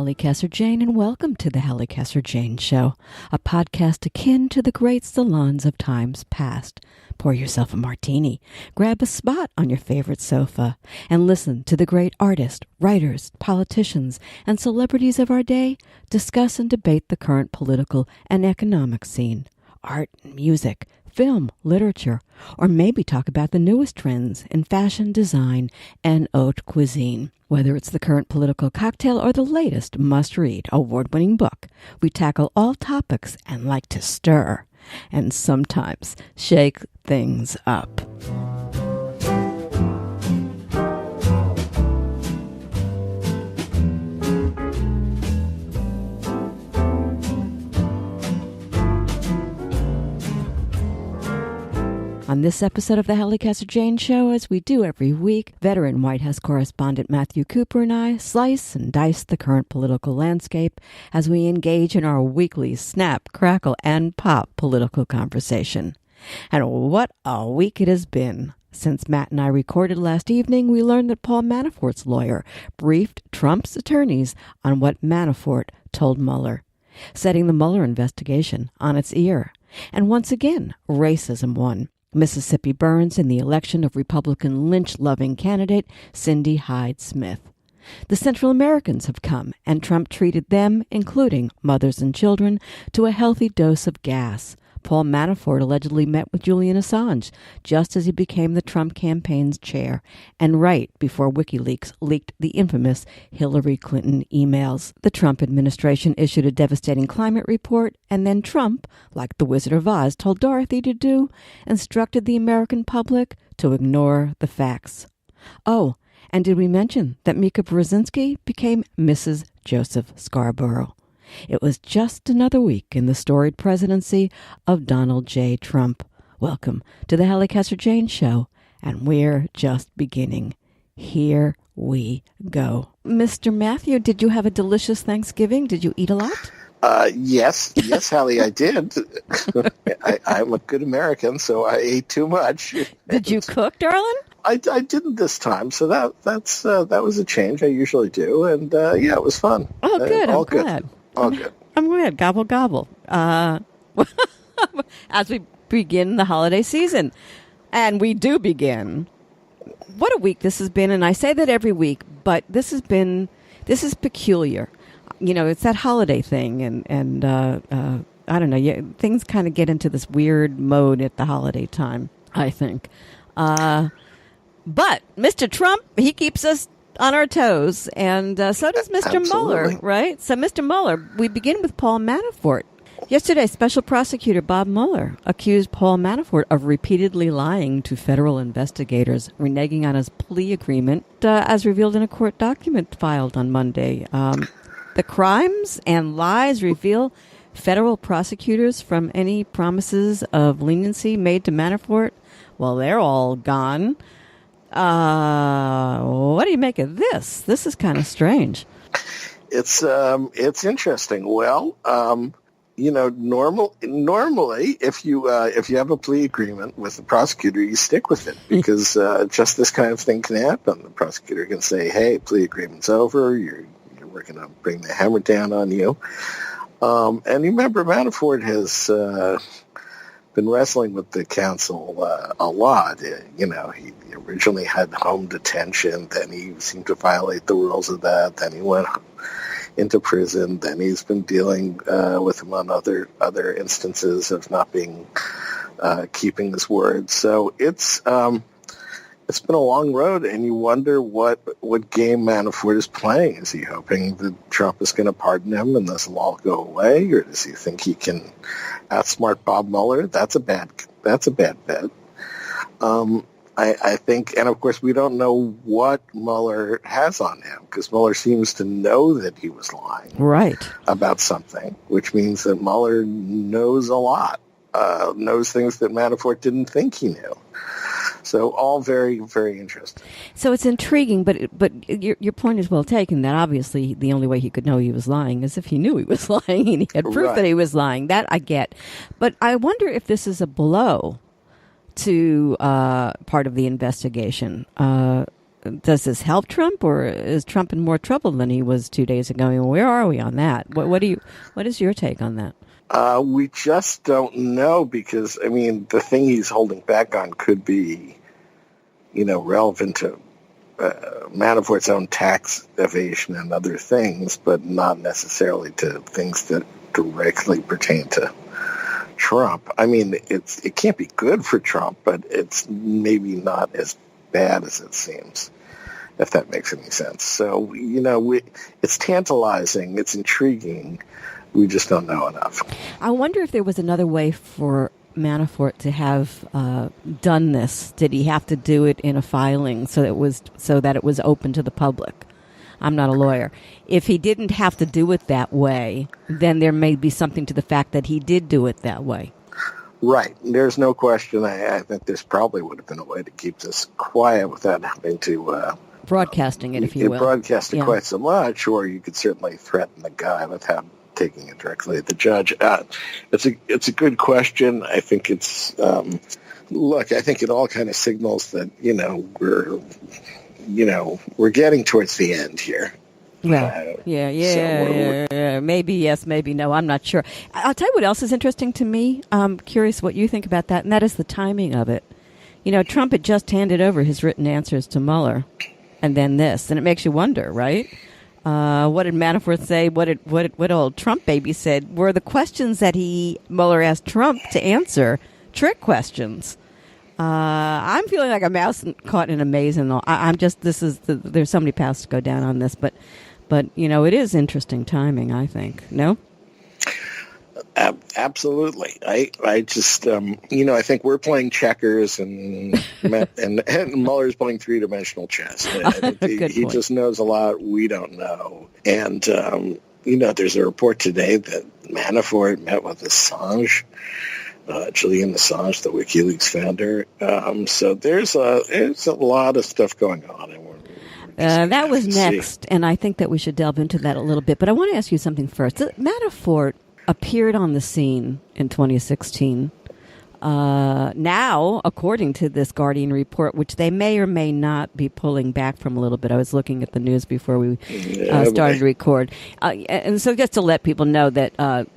Halli Casser-Jayne, and welcome to the Halli Casser-Jayne Show, a podcast akin to the great salons of times past. Pour yourself a martini, grab a spot on your favorite sofa, and listen to the great artists, writers, politicians, and celebrities of our day discuss and debate the current political and economic scene, art and music, film, literature, or maybe talk about the newest trends in fashion, design, and haute cuisine. Whether it's the current political cocktail or the latest must-read, award-winning book, we tackle all topics and like to stir and sometimes shake things up. On this episode of the Halli Casser-Jayne Show, as we do every week, veteran White House correspondent Matthew Cooper and I slice and dice the current political landscape as we engage in our weekly snap, crackle, and pop political conversation. And what a week it has been. Since Matt and I recorded last evening, we learned that Paul Manafort's lawyer briefed Trump's attorneys on what Manafort told Mueller, setting the Mueller investigation on its ear. And once again, racism won. Mississippi burns in the election of Republican lynch-loving candidate Cindy Hyde-Smith. The Central Americans have come, and Trump treated them, including mothers and children, to a healthy dose of gas. Paul Manafort allegedly met with Julian Assange just as he became the Trump campaign's chair, and right before Wikileaks leaked the infamous Hillary Clinton emails. The Trump administration issued a devastating climate report, and then Trump, like the Wizard of Oz told Dorothy to do, instructed the American public to ignore the facts. Oh, and did we mention that Mika Brzezinski became Mrs. Joseph Scarborough? It was just another week in the storied presidency of Donald J. Trump. Welcome to the Halli Casser-Jayne Show, and we're just beginning. Here we go. Mr. Matthew, did you have a delicious Thanksgiving? Did you eat a lot? Yes, Halli, I did. I'm a good American, so I ate too much. Did you cook, darling? I didn't this time, so that was a change. I usually do, and yeah, it was fun. Oh, good. All I'm glad. Good. All good. I'm glad. Gobble, gobble. As we begin the holiday season. And we do begin. What a week this has been. And I say that every week, but this is peculiar. You know, it's that holiday thing. And I don't know. Things kind of get into this weird mode at the holiday time, I think. But Mr. Trump, he keeps us on our toes, and so does Mr. Mueller, right? So, Mr. Mueller, we begin with Paul Manafort. Yesterday, Special Prosecutor Bob Mueller accused Paul Manafort of repeatedly lying to federal investigators, reneging on his plea agreement, as revealed in a court document filed on Monday. The crimes and lies reveal federal prosecutors from any promises of leniency made to Manafort. Well, they're all gone. What do you make of this? This is kind of strange. It's interesting. Well, normally if you have a plea agreement with the prosecutor, you stick with it because just this kind of thing can happen. The prosecutor can say, "Hey, plea agreement's over. We're going to bring the hammer down on you." And you remember Manafort has been wrestling with the council a lot. He originally had home detention, then he seemed to violate the rules of that, then he went into prison, then he's been dealing with him on other instances of not being keeping his word. So it's been a long road, and you wonder what game Manafort is playing. Is he hoping that Trump is going to pardon him and this will all go away, or does he think he can outsmart Bob Mueller? That's a bad bet. I think, and of course, we don't know what Mueller has on him because Mueller seems to know that he was lying about something, which means that Mueller knows a lot, knows things that Manafort didn't think he knew. So all very, very interesting. So it's intriguing, but your point is well taken, that obviously the only way he could know he was lying is if he knew he was lying and he had proof that he was lying. That I get. But I wonder if this is a blow to part of the investigation. does this help Trump, or is Trump in more trouble than he was 2 days ago? I mean, where are we on that? What is your take on that? We just don't know, because, I mean, the thing he's holding back on could be, relevant to Manafort's own tax evasion and other things, but not necessarily to things that directly pertain to Trump. I mean, it can't be good for Trump, but it's maybe not as bad as it seems, if that makes any sense. So, it's tantalizing, it's intriguing. We just don't know enough. I wonder if there was another way for Manafort to have done this. Did he have to do it in a filing so that it was open to the public? I'm not a lawyer. If he didn't have to do it that way, then there may be something to the fact that he did do it that way. Right. There's no question. I think this probably would have been a way to keep this quiet without having to... broadcasting it, if you will. Broadcast it quite so much, or you could certainly threaten the guy without taking it directly at the judge. It's a good question. I think it's... look, I think it all kind of signals that, we're getting towards the end here. Well, yeah. Maybe yes, maybe no. I'm not sure. I'll tell you what else is interesting to me. I'm curious what you think about that, and that is the timing of it. Trump had just handed over his written answers to Mueller, and then this, and it makes you wonder, right? What did Manafort say? What old Trump baby said? Were the questions that Mueller asked Trump to answer trick questions? I'm feeling like a mouse caught in a maze, and all. There's so many paths to go down on this, but it is interesting timing, I think. No? Absolutely. I just I think we're playing checkers and Mueller's playing three-dimensional chess. He just knows a lot we don't know. And there's a report today that Manafort met with Assange. Julian Assange, the WikiLeaks founder. So there's a lot of stuff going on. That was next, and I think that we should delve into that a little bit. But I want to ask you something first. Manafort appeared on the scene in 2016. Now, according to this Guardian report, which they may or may not be pulling back from a little bit. I was looking at the news before we started to record. And so just to let people know that...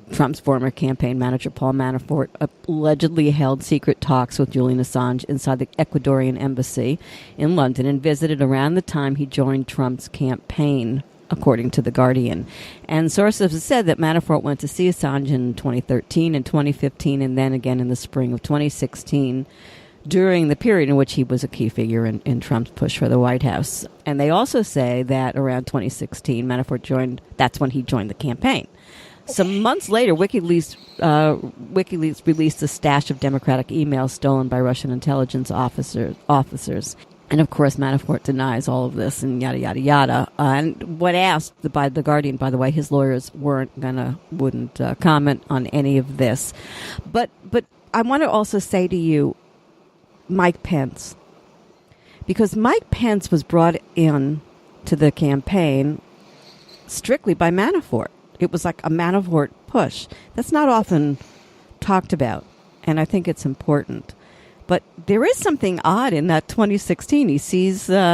Trump's former campaign manager, Paul Manafort, allegedly held secret talks with Julian Assange inside the Ecuadorian embassy in London and visited around the time he joined Trump's campaign, according to The Guardian. And sources have said that Manafort went to see Assange in 2013 and 2015 and then again in the spring of 2016 during the period in which he was a key figure in Trump's push for the White House. And they also say that around 2016, that's when he joined the campaign. Some months later, WikiLeaks released a stash of Democratic emails stolen by Russian intelligence officers. And, of course, Manafort denies all of this and yada, yada, yada. And when asked by The Guardian, by the way, his lawyers wouldn't comment on any of this. But I want to also say to you, Mike Pence. Because Mike Pence was brought in to the campaign strictly by Manafort. It was like a Manafort push. That's not often talked about, and I think it's important. But there is something odd in that 2016. He sees what's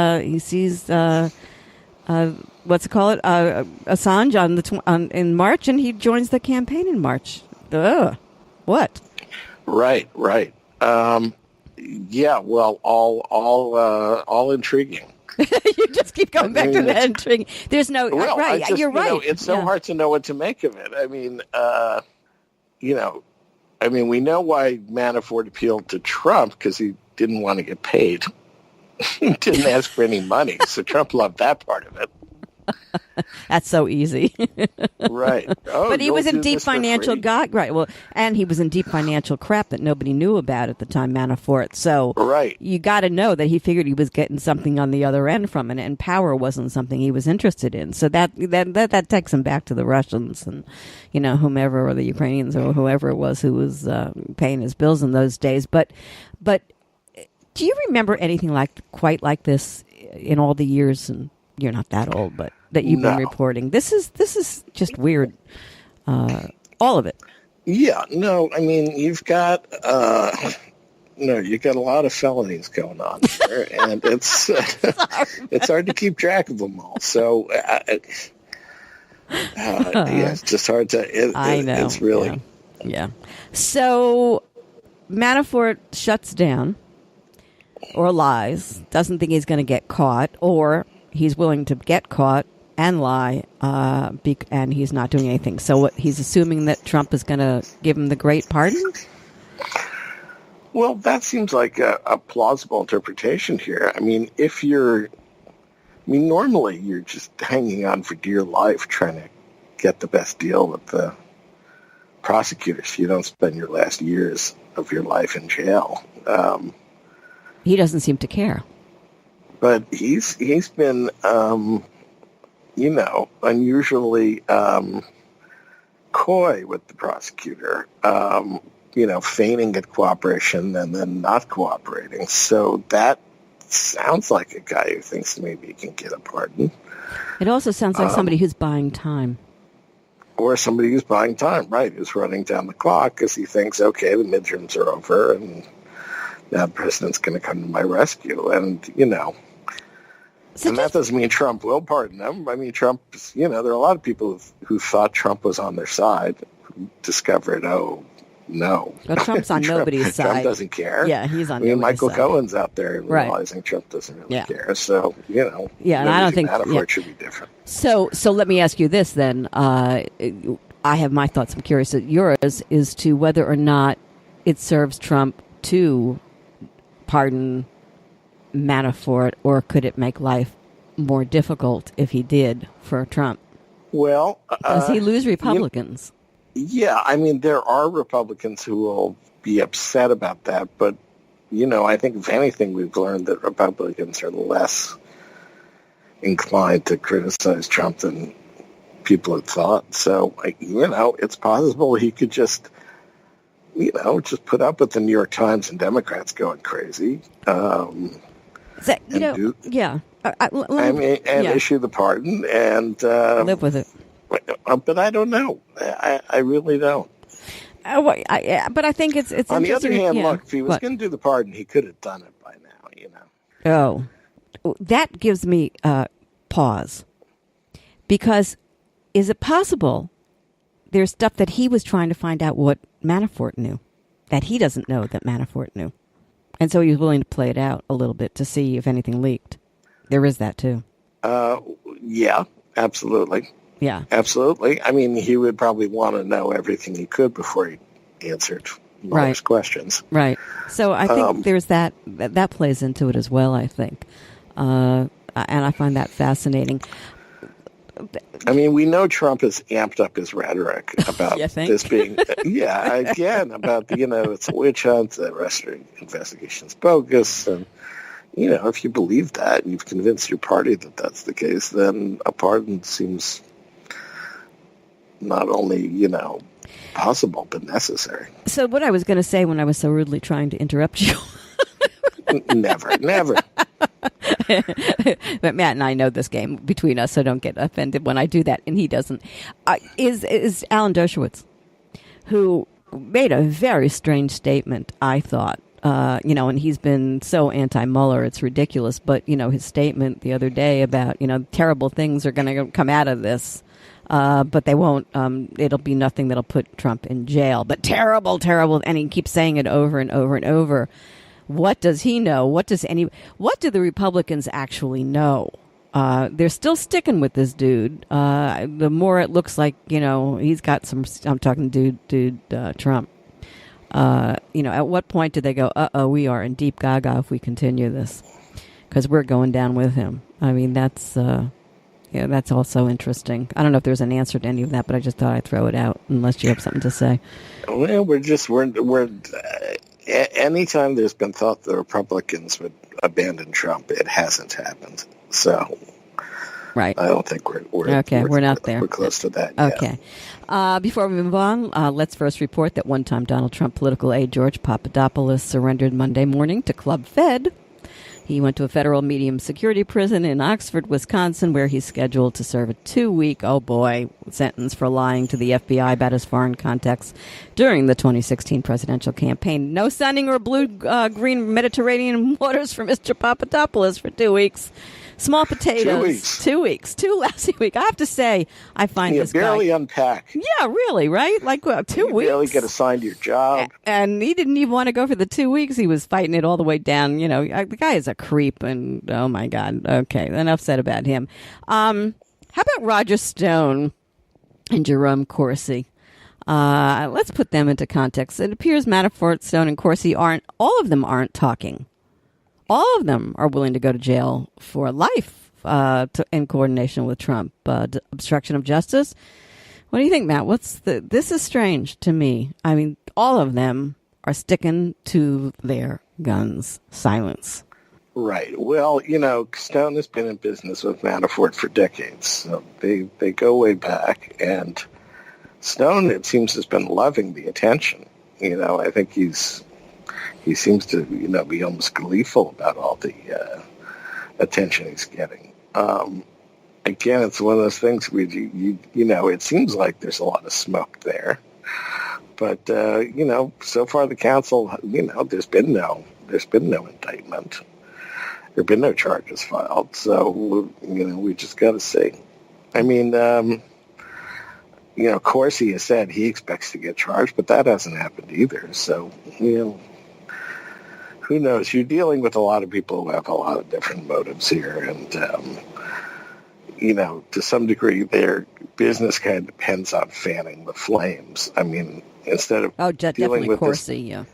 it called? Assange in March, and he joins the campaign in March. What? Right. Yeah. Well, all intriguing. You just keep going back to that intriguing. There's no right. You're right. It's so hard to know what to make of it. I mean, we know why Manafort appealed to Trump, because he didn't want to get paid. He didn't ask for any money, so Trump loved that part of it. That's so easy. Right. Oh, but he was in deep financial right. Well, and he was in deep financial crap that nobody knew about at the time, Manafort. So you got to know that he figured he was getting something on the other end from it, and power wasn't something he was interested in. So that takes him back to the Russians and whomever, or the Ukrainians, or whoever it was who was paying his bills in those days. But do you remember anything quite like this in all the years? And you're not that old, but that you've been reporting. This is just weird. All of it. Yeah. No. I mean, you've got You got a lot of felonies going on here, and it's it's hard to keep track of them all. So, it's just hard to. I know. It's really, yeah. So, Manafort shuts down, or lies, doesn't think he's going to get caught, or he's willing to get caught and lie, and he's not doing anything. So, he's assuming that Trump is going to give him the great pardon. Well, that seems like a plausible interpretation here. I mean, normally you're just hanging on for dear life trying to get the best deal with the prosecutors. You don't spend your last years of your life in jail. He doesn't seem to care. But he's been, unusually coy with the prosecutor. Feigning at cooperation and then not cooperating. So that sounds like a guy who thinks maybe he can get a pardon. It also sounds like somebody who's buying time. Or somebody who's buying time, right, who's running down the clock because he thinks, okay, the midterms are over and now the president's going to come to my rescue. And, that doesn't mean Trump will pardon him. I mean, Trump, there are a lot of people who thought Trump was on their side who discovered, no. Well, Trump's on nobody's side. Trump doesn't care. Yeah, he's on nobody's Michael side. Cohen's out there realizing Trump doesn't really care. So, and I don't think Manafort should be different. So let me ask you this then. I have my thoughts. I'm curious at yours as to whether or not it serves Trump to pardon Manafort, or could it make life more difficult if he did for Trump? Well, does he lose Republicans? Yeah, I mean, there are Republicans who will be upset about that, but, I think if anything, we've learned that Republicans are less inclined to criticize Trump than people had thought. So, it's possible he could just put up with the New York Times and Democrats going crazy. Issue the pardon and live with it. But I don't know. I really don't. But I think it's on the other hand, look, if he was going to do the pardon, he could have done it by now. Oh, that gives me pause. Because is it possible there's stuff that he was trying to find out what Manafort knew that he doesn't know that Manafort knew? And so he was willing to play it out a little bit to see if anything leaked. There is that too. Yeah, absolutely. Yeah. Absolutely. I mean, he would probably want to know everything he could before he answered Mueller's questions. Right. So I think there's that plays into it as well, I think. And I find that fascinating. I mean, we know Trump has amped up his rhetoric about this being, about, it's a witch hunt, the rest of the investigation's bogus, and, if you believe that and you've convinced your party that that's the case, then a pardon seems not only, possible, but necessary. So what I was going to say when I was so rudely trying to interrupt you. Never. But Matt and I know this game between us, so don't get offended when I do that, and he doesn't. Is Alan Dershowitz, who made a very strange statement, I thought. And he's been so anti-Mueller, it's ridiculous. But, his statement the other day about, terrible things are going to come out of this. But they won't, it'll be nothing that'll put Trump in jail. But terrible. And he keeps saying it over and over and over. What does he know? What do the Republicans actually know? They're still sticking with this dude. The more it looks like, he's got some, I'm talking dude Trump. At what point do they go, we are in deep gaga if we continue this? Because we're going down with him. I mean, that's also interesting. I don't know if there's an answer to any of that, but I just thought I'd throw it out, unless you have something to say. Well, anytime there's been thought the Republicans would abandon Trump, it hasn't happened. So, right. I don't think we're not there. We're close to that. Okay. Before we move on, let's first report that one-time Donald Trump political aide George Papadopoulos surrendered Monday morning to Club Fed. He went to a federal medium security prison in Oxford, Wisconsin, where he's scheduled to serve a 2-week, sentence for lying to the FBI about his foreign contacts during the 2016 presidential campaign. No sunning or blue-green Mediterranean waters for Mr. Papadopoulos for 2 weeks. Small potatoes. 2 weeks. 2 weeks. 2 lousy weeks. I have to say, I find this guy... barely unpack. Yeah, really, right? Like, 2 weeks. Barely get assigned to your job. And he didn't even want to go for the 2 weeks. He was fighting it all the way down. You know, the guy is a creep, and oh my God. Okay, enough said about him. How about Roger Stone and Jerome Corsi? Let's put them into context. It appears Manafort, Stone, and Corsi all of them aren't talking. All of them are willing to go to jail for life in coordination with Trump. Obstruction of justice. What do you think, Matt? This is strange to me. I mean, all of them are sticking to their guns. Silence. Right. Well, Stone has been in business with Manafort for decades. So they go way back. And Stone, it seems, has been loving the attention. I think he seems to, be almost gleeful about all the attention he's getting. Again, it's one of those things where it seems like there's a lot of smoke there, but so far the council, there's been no indictment, there've been no charges filed. So we just got to see. I mean, Corsi has said he expects to get charged, but that hasn't happened either. So who knows? You're dealing with a lot of people who have a lot of different motives here. And, to some degree, their business kind of depends on fanning the flames. I mean, instead of dealing with Corsi, this,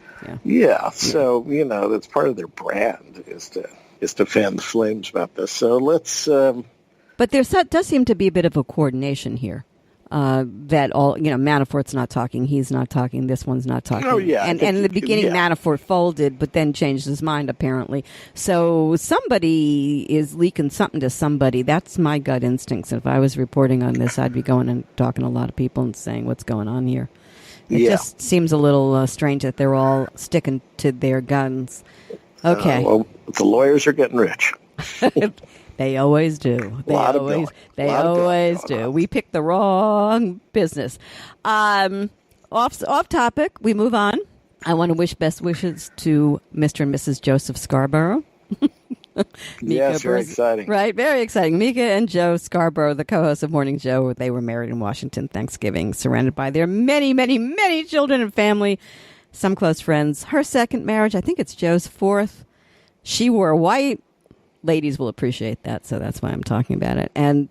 yeah. So, that's part of their brand is to fan the flames about this. So let's... But there does seem to be a bit of a coordination here. That all, Manafort's not talking, he's not talking, this one's not talking. Oh, yeah. And in the beginning, Manafort folded, but then changed his mind, apparently. So somebody is leaking something to somebody. That's my gut instincts. If I was reporting on this, I'd be going and talking to a lot of people and saying what's going on here. It just seems a little strange that they're all sticking to their guns. Okay. Well, the lawyers are getting rich. They always do. They always do. We picked the wrong business. Off topic. We move on. I want to wish best wishes to Mr. and Mrs. Joseph Scarborough. Yes, very exciting. Right, very exciting. Mika and Joe Scarborough, the co-hosts of Morning Joe, they were married in Washington Thanksgiving, surrounded by their many, many, many children and family, some close friends. Her second marriage, I think it's Joe's fourth. She wore white. Ladies will appreciate that, so that's why I'm talking about it. And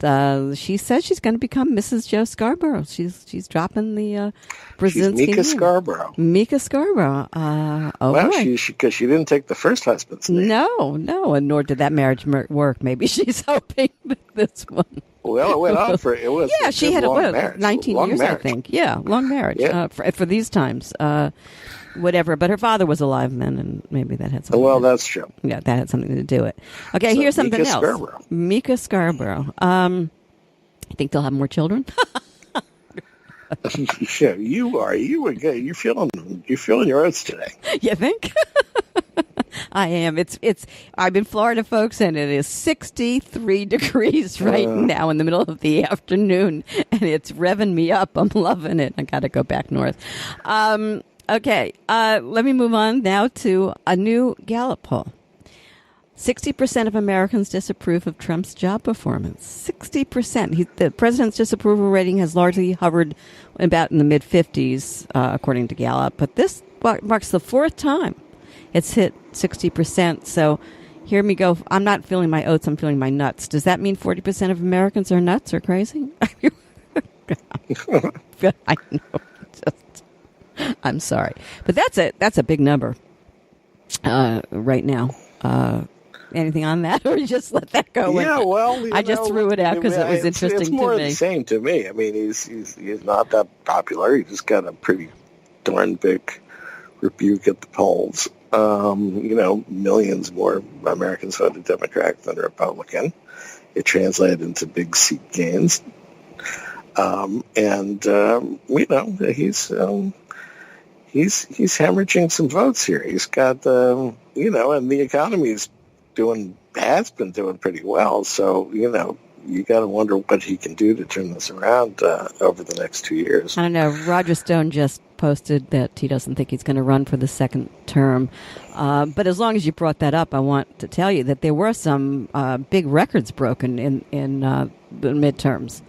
she says she's going to become Mrs. Joe Scarborough. She's dropping the Brzezinski. She's Mika Scarborough. Mika Scarborough. Well, because she didn't take the first husband's name. No, and nor did that marriage work. Maybe she's hoping that this one. Well, it went on for it was. Yeah, she had marriage. 19 long years, marriage. I think. Yeah, long marriage. Yeah. For these times. Whatever, but her father was alive then, and maybe that had something. Well, that's true. Yeah, that had something to do it. Okay, so here's something Mika else. Scarborough. Mika Scarborough. I think they'll have more children. Yeah, you are. You're feeling your oats today. You think? I am. It's. I'm in Florida, folks, and it is 63 degrees right now in the middle of the afternoon, and it's revving me up. I'm loving it. I got to go back north. Okay, let me move on now to a new Gallup poll. 60% of Americans disapprove of Trump's job performance. 60%. The president's disapproval rating has largely hovered about in the mid-50s, according to Gallup. But this marks the fourth time it's hit 60%. So hear me go. I'm not feeling my oats. I'm feeling my nuts. Does that mean 40% of Americans are nuts or crazy? I know. I'm sorry, but that's a big number right now. Anything on that, or you just let that go? Yeah, well, I just threw it out because it was interesting it's more to me. The same to me. I mean, he's not that popular. He just got a pretty darn big rebuke at the polls. Millions more Americans voted Democrat than Republican. It translated into big seat gains, He's hemorrhaging some votes here. He's got, and the economy's has been doing pretty well. So, you got to wonder what he can do to turn this around over the next 2 years. I don't know. Roger Stone just posted that he doesn't think he's going to run for the second term. But as long as you brought that up, I want to tell you that there were some big records broken in the midterms.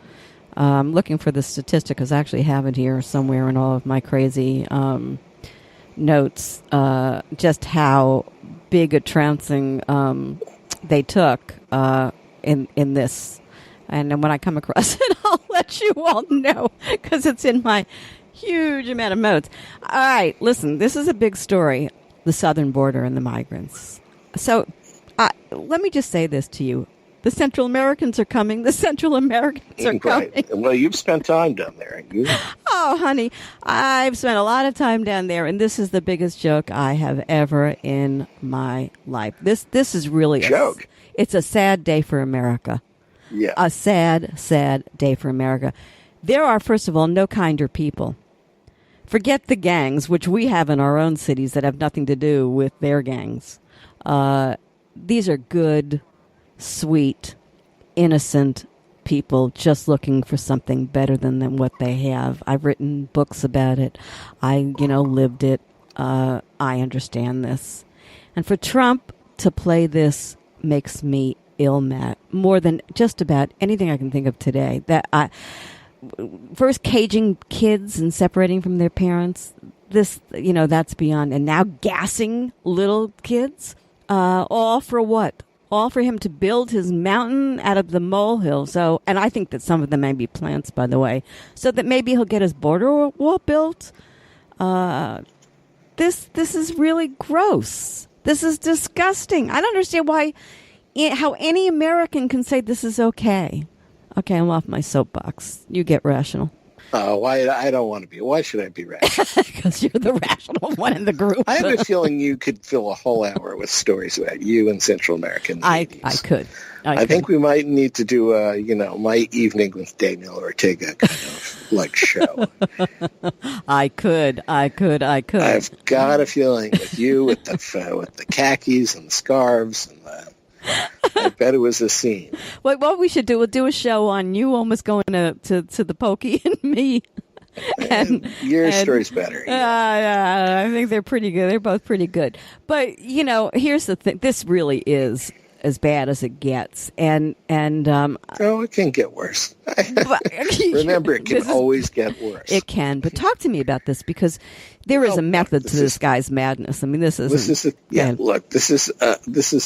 I'm looking for the statistic because I actually have it here somewhere in all of my crazy notes, just how big a trouncing they took in this. And then when I come across it, I'll let you all know because it's in my huge amount of notes. All right, listen, this is a big story, the southern border and the migrants. So let me just say this to you. The Central Americans are coming. The Central Americans are coming. Right. Well, you've spent time down there. Oh, honey, I've spent a lot of time down there, and this is the biggest joke I have ever in my life. This is really joke. It's a sad day for America. Yeah. A sad, sad day for America. There are, first of all, no kinder people. Forget the gangs, which we have in our own cities that have nothing to do with their gangs. These are good, sweet, innocent people just looking for something better than what they have. I've written books about it. I, lived it. I understand this. And for Trump to play this makes me ill, Matt, more than just about anything I can think of today. First caging kids and separating from their parents, that's beyond. And now gassing little kids, all for what? All for him to build his mountain out of the molehill. So, and I think that some of them may be plants, by the way, so that maybe he'll get his border wall built. This is really gross. This is disgusting. I don't understand how any American can say this is okay. Okay, I'm off my soapbox. You get rational. Oh, I don't want to be. Why should I be rational? Because you're the rational one in the group. I have a feeling you could fill a whole hour with stories about you and Central American ladies. I could. I think we might need to do my evening with Daniel Ortega kind of show. I could. I've got a feeling with you with the khakis and the scarves and I bet it was a scene. What we should do, we'll do a show on you almost going to the pokey and me. And your story's better. I think they're pretty good. They're both pretty good. But, here's the thing. This really is as bad as it gets. And it can get worse. Remember, it can always get worse. It can. But talk to me about this because there is a method to this guy's madness. I mean, this is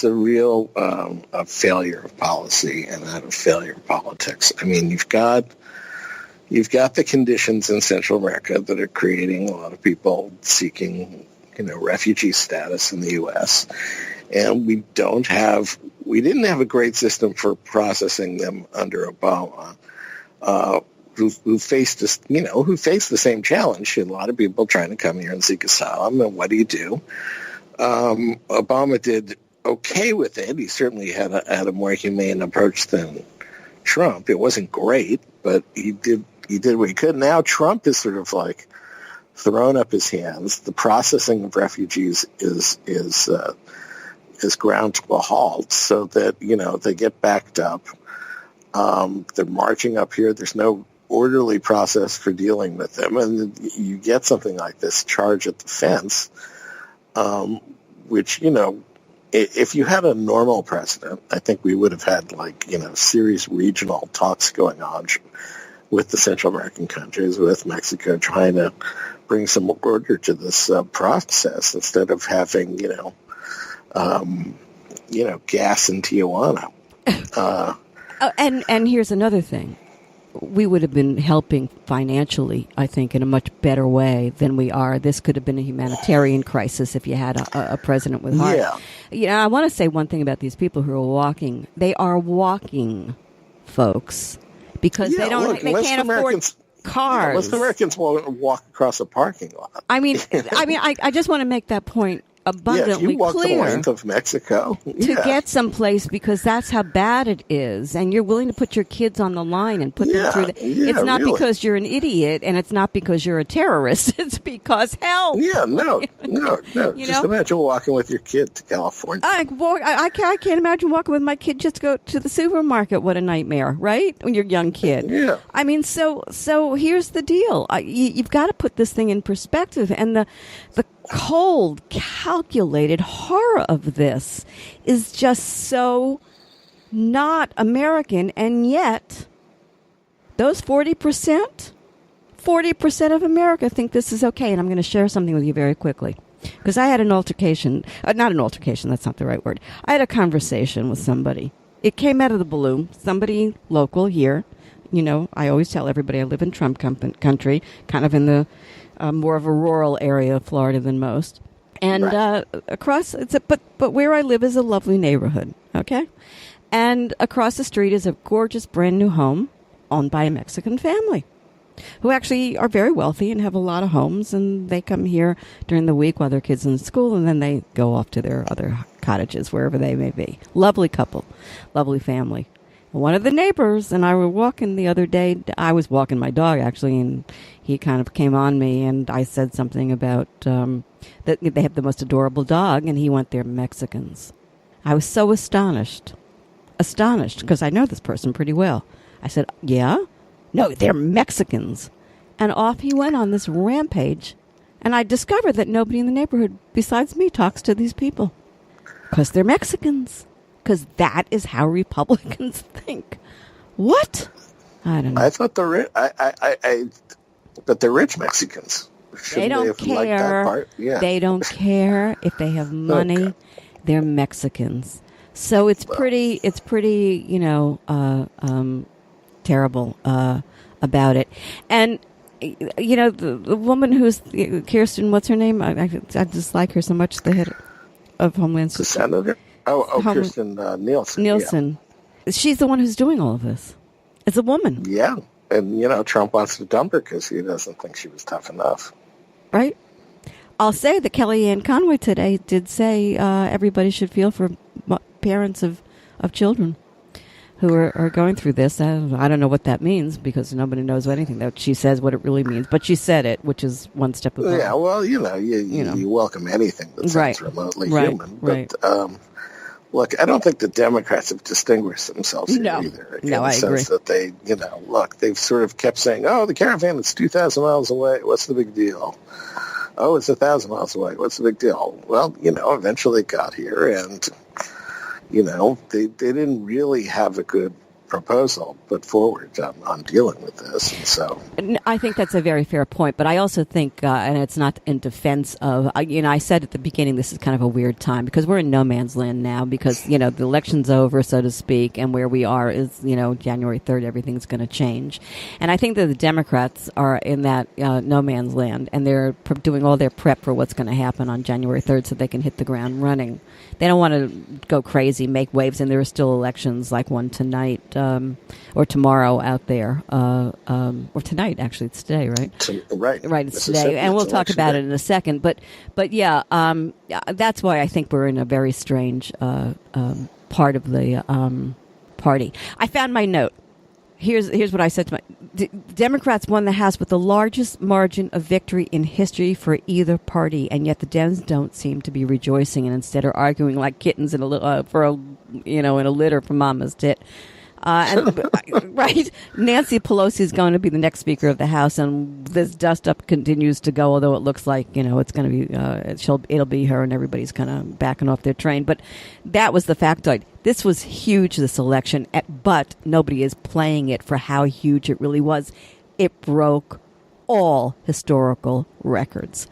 a real a failure of policy and not a failure of politics. I mean, you've got the conditions in Central America that are creating a lot of people seeking, refugee status in the U.S. And we didn't have a great system for processing them under Obama, who faced the same challenge. A lot of people trying to come here and seek asylum. And what do? Obama did okay with it. He certainly had a more humane approach than Trump. It wasn't great, but he did what he could. Now Trump is sort of thrown up his hands. The processing of refugees is ground to a halt so that, they get backed up. They're marching up here. There's no orderly process for dealing with them. And you get something like this charge at the fence, which, if you had a normal president, I think we would have had serious regional talks going on with the Central American countries, with Mexico, trying to bring some order to this process instead of having, gas in Tijuana. And here's another thing. We would have been helping financially, I think, in a much better way than we are. This could have been a humanitarian crisis if you had a president with heart. Yeah. I want to say one thing about these people who are walking. They are walking, folks, because they can't afford cars. Most Americans won't walk across a parking lot. I mean, I just want to make that point abundantly you walk clear the length of Mexico to get someplace because that's how bad it is, and you're willing to put your kids on the line and put them through. It's not really. because you're an idiot, and it's not because you're a terrorist. It's because hell. Yeah, no. Just imagine walking with your kid to California. I can't imagine walking with my kid just to go to the supermarket. What a nightmare, right? When you're a young kid. Yeah. I mean, so here's the deal. You've got to put this thing in perspective, and the cold, calculated horror of this is just so not American, and yet those 40% of America think this is okay. And I'm going to share something with you very quickly, because I had an altercation, not an altercation, that's not the right word. I had a conversation with somebody. It came out of the blue, somebody local here. You know, I always tell everybody I live in Trump country, kind of in the more of a rural area of Florida than most. And but where I live is a lovely neighborhood, okay? And across the street is a gorgeous brand new home owned by a Mexican family who actually are very wealthy and have a lot of homes, and they come here during the week while their kids are in school, and then they go off to their other cottages, wherever they may be. Lovely couple, lovely family. One of the neighbors and I were walking the other day. I was walking my dog, actually, and he kind of came on me, and I said something about that they have the most adorable dog, and he went, "They're Mexicans." I was so astonished, because I know this person pretty well. I said, "Yeah? No, they're Mexicans." And off he went on this rampage, and I discovered that nobody in the neighborhood besides me talks to these people, because they're Mexicans. Because that is how Republicans think. What? I don't know. I thought but they're rich Mexicans. They don't care. Yeah. They don't care if they have money. Okay. They're Mexicans. So it's pretty, terrible about it. And, the woman who's Kirsten, what's her name? I dislike her so much, the head of Homeland Security. The senator? Kirsten Nielsen. Nielsen. Yeah. She's the one who's doing all of this. It's a woman. Yeah. And, Trump wants to dump her because he doesn't think she was tough enough. Right. I'll say that Kellyanne Conway today did say everybody should feel for parents of children who are going through this. I don't know what that means, because nobody knows anything that she says what it really means. But she said it, which is one step above. Yeah, well, you welcome anything that sounds remotely human. But, look, I don't think the Democrats have distinguished themselves here either. No, I agree. In the sense that they, they've sort of kept saying, oh, the caravan is 2,000 miles away. What's the big deal? Oh, it's 1,000 miles away. What's the big deal? Well, eventually it got here, and, they didn't really have a good proposal put forward on dealing with this. And so I think that's a very fair point, but I also think, and it's not in defense of, I said at the beginning, this is kind of a weird time because we're in no man's land now because, the election's over, so to speak, and where we are is, January 3rd, everything's going to change. And I think that the Democrats are in that no man's land, and they're doing all their prep for what's going to happen on January 3rd so they can hit the ground running. They don't want to go crazy, make waves, and there are still elections like one tonight or tomorrow out there, or tonight, actually. It's today, right? Right, it's today. And we'll talk about it in a second. But yeah, that's why I think we're in a very strange part of the party. I found my note. Here's what I said to my... Democrats won the House with the largest margin of victory in history for either party, and yet the Dems don't seem to be rejoicing and instead are arguing like kittens in a litter for Mama's tit. Right, Nancy Pelosi is going to be the next Speaker of the House, and this dust-up continues to go. Although it looks like it's going to be it'll be her, and everybody's kind of backing off their train. But that was the factoid. This was huge, this election, but nobody is playing it for how huge it really was. It broke all historical records.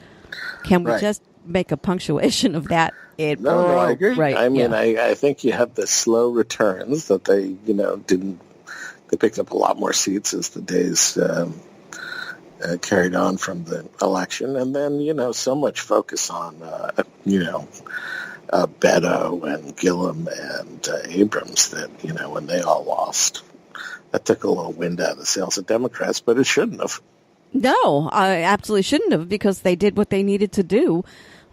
Can we just make a punctuation of that? No, I agree. Right, I mean, I think you have the slow returns that they, didn't. They picked up a lot more seats as the days carried on from the election, and then so much focus on Beto and Gillum and Abrams that when they all lost, that took a little wind out of the sails of Democrats, but it shouldn't have. No, I absolutely shouldn't have, because they did what they needed to do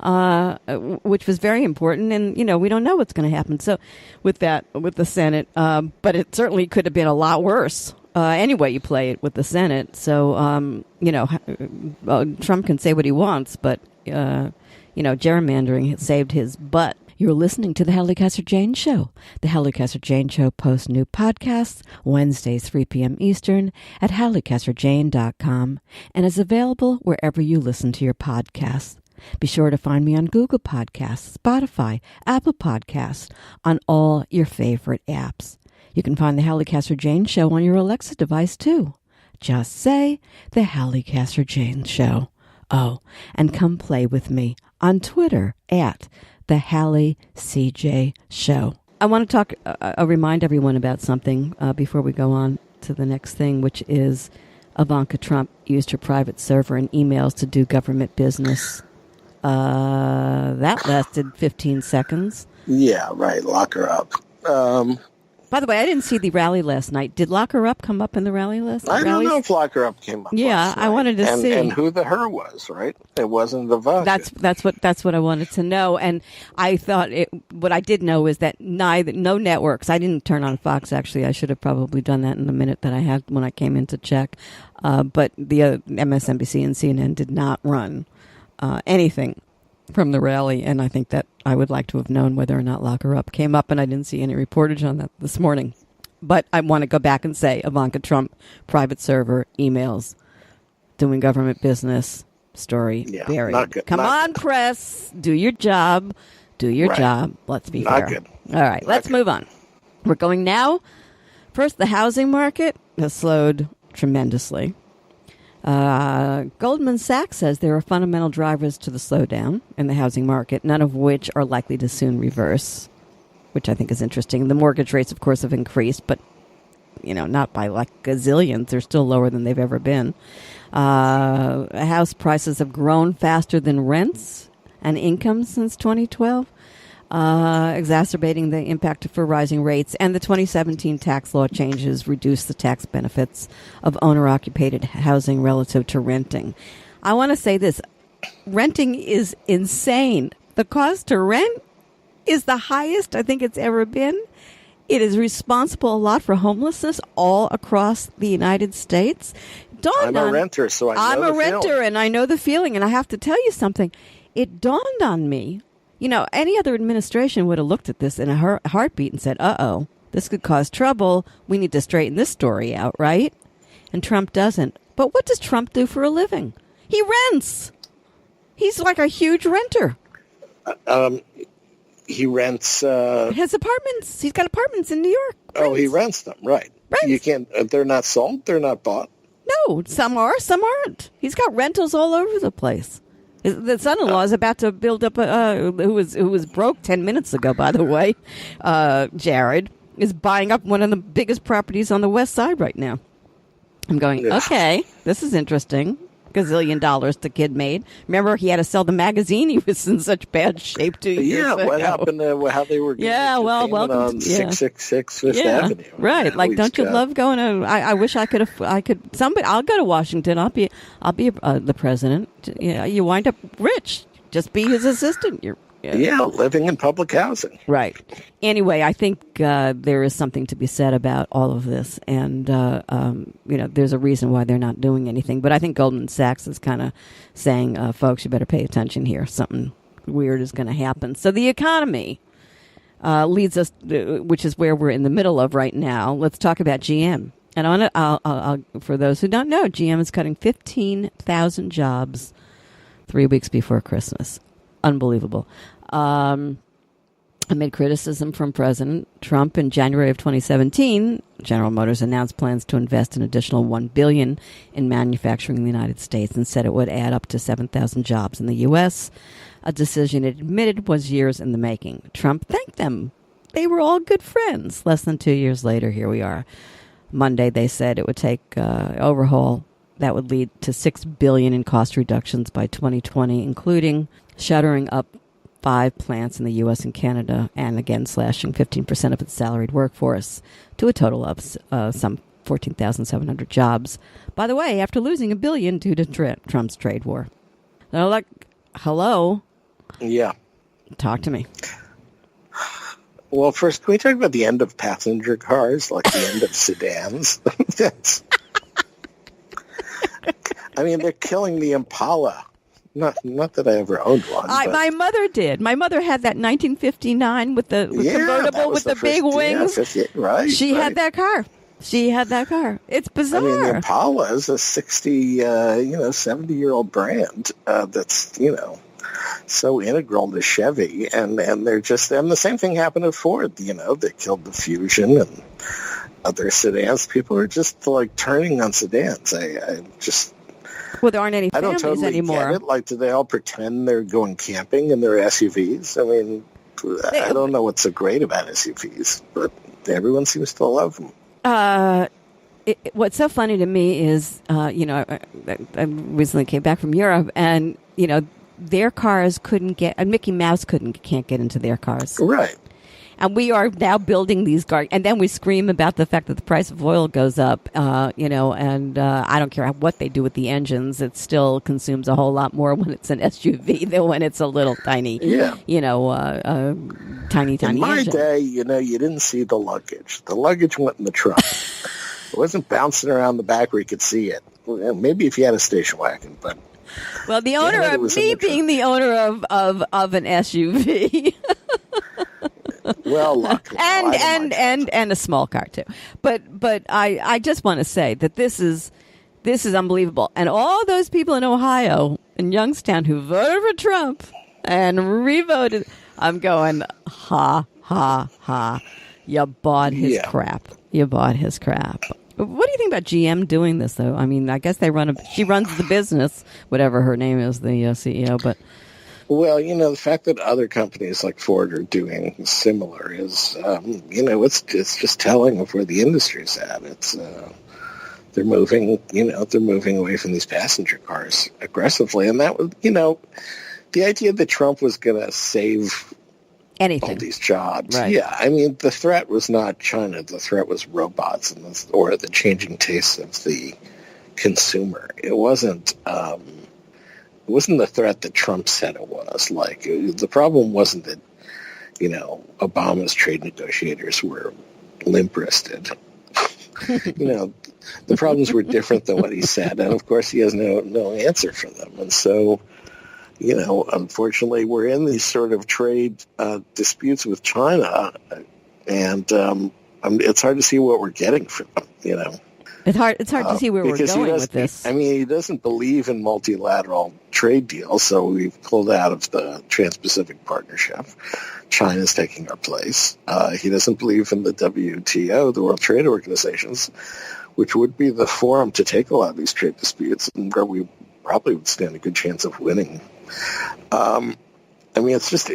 which was very important. And, we don't know what's going to happen. So with the Senate, but it certainly could have been a lot worse. Anyway, you play it with the Senate. So, Trump can say what he wants, but, gerrymandering saved his butt. You're listening to the Halli Casser-Jayne Show. The Halli Casser-Jayne Show posts new podcasts Wednesdays, 3 p.m. Eastern at hallicasser-jayne.com and is available wherever you listen to your podcasts. Be sure to find me on Google Podcasts, Spotify, Apple Podcasts, on all your favorite apps. You can find the Halli Casser-Jayne Show on your Alexa device, too. Just say the Halli Casser-Jayne Show. Oh, and come play with me on Twitter at the Halli CJ Show. I want to remind everyone about something before we go on to the next thing, which is Ivanka Trump used her private server and emails to do government business. That lasted 15 seconds. Yeah, right. Lock her up. By the way, I didn't see the rally last night. Did Lock Her Up come up in the rally last night? I don't know if Lock Her Up came up. Yeah, last night. I wanted to see. And who the her was, right? It wasn't Ivanka. That's what I wanted to know. And I thought what I did know is that no networks. I didn't turn on Fox, actually. I should have probably done that in the minute that I had when I came in to check. But the MSNBC and CNN did not run anything from the rally, and I think that I would like to have known whether or not Lock Her Up came up, and I didn't see any reportage on that this morning. But I want to go back and say Ivanka Trump, private server, emails, doing government business, story, buried. Not good. Come on, press. Do your job. Do your job. Let's be fair. Not good. All right, let's move on. We're going now. First, the housing market has slowed tremendously. Goldman Sachs says there are fundamental drivers to the slowdown in the housing market, none of which are likely to soon reverse, which I think is interesting. The mortgage rates, of course, have increased, but, not by like gazillions. They're still lower than they've ever been. House prices have grown faster than rents and incomes since 2012. Exacerbating the impact for rising rates, and the 2017 tax law changes reduced the tax benefits of owner-occupied housing relative to renting. I want to say this. Renting is insane. The cost to rent is the highest I think it's ever been. It is responsible a lot for homelessness all across the United States. I'm a renter, so I know I'm the a renter, feeling. and I know the feeling, and I have to tell you something. It dawned on me. Any other administration would have looked at this in a heartbeat and said, uh-oh, this could cause trouble. We need to straighten this story out, right? And Trump doesn't. But what does Trump do for a living? He rents. He's like a huge renter. He rents... Has apartments. He's got apartments in New York. He rents them, right. You can't... They're not sold? They're not bought? No, some are, some aren't. He's got rentals all over the place. The son-in-law is about to build up who was broke 10 minutes ago, by the way. Jared is buying up one of the biggest properties on the West Side right now. I'm going, okay, this is interesting. Gazillion dollars the kid made. Remember, he had to sell the magazine. He was in such bad shape 2 years ago. What happened to how they were getting welcome on 666 Fifth Avenue. Right. Like, don't you love going to... I wish I could... Somebody... I'll go to Washington. I'll be the president. You wind up rich. Just be his assistant. Living in public housing. Right. Anyway, I think there is something to be said about all of this, and there's a reason why they're not doing anything. But I think Goldman Sachs is kind of saying, folks, you better pay attention here. something weird is going to happen. So the economy leads us, which is where we're in the middle of right now. Let's talk about GM. And I'll, for those who don't know, GM is cutting 15,000 jobs 3 weeks before Christmas. Unbelievable. Amid criticism from President Trump in January of 2017, General Motors announced plans to invest an additional $1 billion in manufacturing in the United States and said it would add up to 7,000 jobs in the U.S., a decision it admitted was years in the making. Trump thanked them. They were all good friends. Less than 2 years later, here we are. Monday, they said it would take overhaul that would lead to $6 billion in cost reductions by 2020, including shuttering up 5 plants in the U.S. and Canada, and again slashing 15% of its salaried workforce to a total of some 14,700 jobs. By the way, after losing $1 billion due to Trump's trade war. They're like, hello, Yeah. Talk to me. Well, first, can we talk about the end of passenger cars, like the end of sedans? I mean, they're killing the Impala. Not that I ever owned one. My mother did. My mother had that 1959 with the convertible with the big wings. Right. She had that car. It's bizarre. I mean, the Impala is a 70-year-old brand that's, so integral to Chevy, and they're just, and the same thing happened at Ford. They killed the Fusion and other sedans. People are just like turning on sedans. Well, there aren't any families I don't totally anymore. Get it. Like, do they all pretend they're going camping in their SUVs? I mean, I don't know what's so great about SUVs, but everyone seems to love them. What's so funny to me is, I recently came back from Europe, and their cars couldn't get, and Mickey Mouse can't get into their cars. Right. And we are now building these cars, and then we scream about the fact that the price of oil goes up, and I don't care what they do with the engines. It still consumes a whole lot more when it's an SUV than when it's a little tiny, tiny In my engine. day, you didn't see the luggage. The luggage went in the trunk. It wasn't bouncing around the back where you could see it. Well, maybe if you had a station wagon, but... Well, the owner of me being the owner of an SUV... Well, luckily, and a small car too, but I just want to say that this is unbelievable, and all those people in Ohio in Youngstown who voted for Trump and revoted, I'm going, ha ha ha, you bought his crap. You bought his crap. What do you think about GM doing this though? I mean, I guess she runs the business, whatever her name is, the CEO, but. Well, the fact that other companies like Ford are doing similar is, it's just telling of where the industry's at. It's they're moving away from these passenger cars aggressively, and that was, the idea that Trump was going to save anything, all these jobs. Right. Yeah, I mean, the threat was not China. The threat was robots or the changing tastes of the consumer. It wasn't. It wasn't the threat that Trump said it was. Like, the problem wasn't that, Obama's trade negotiators were limp-wristed. The problems were different than what he said, and of course he has no answer for them. And so, unfortunately, we're in these sort of trade disputes with China, and it's hard to see what we're getting from them. It's hard to see where we're going with this. I mean, he doesn't believe in multilateral trade deals, so we've pulled out of the Trans-Pacific Partnership. China's taking our place. He doesn't believe in the WTO, the World Trade Organizations, which would be the forum to take a lot of these trade disputes, and where we probably would stand a good chance of winning. I mean, let's just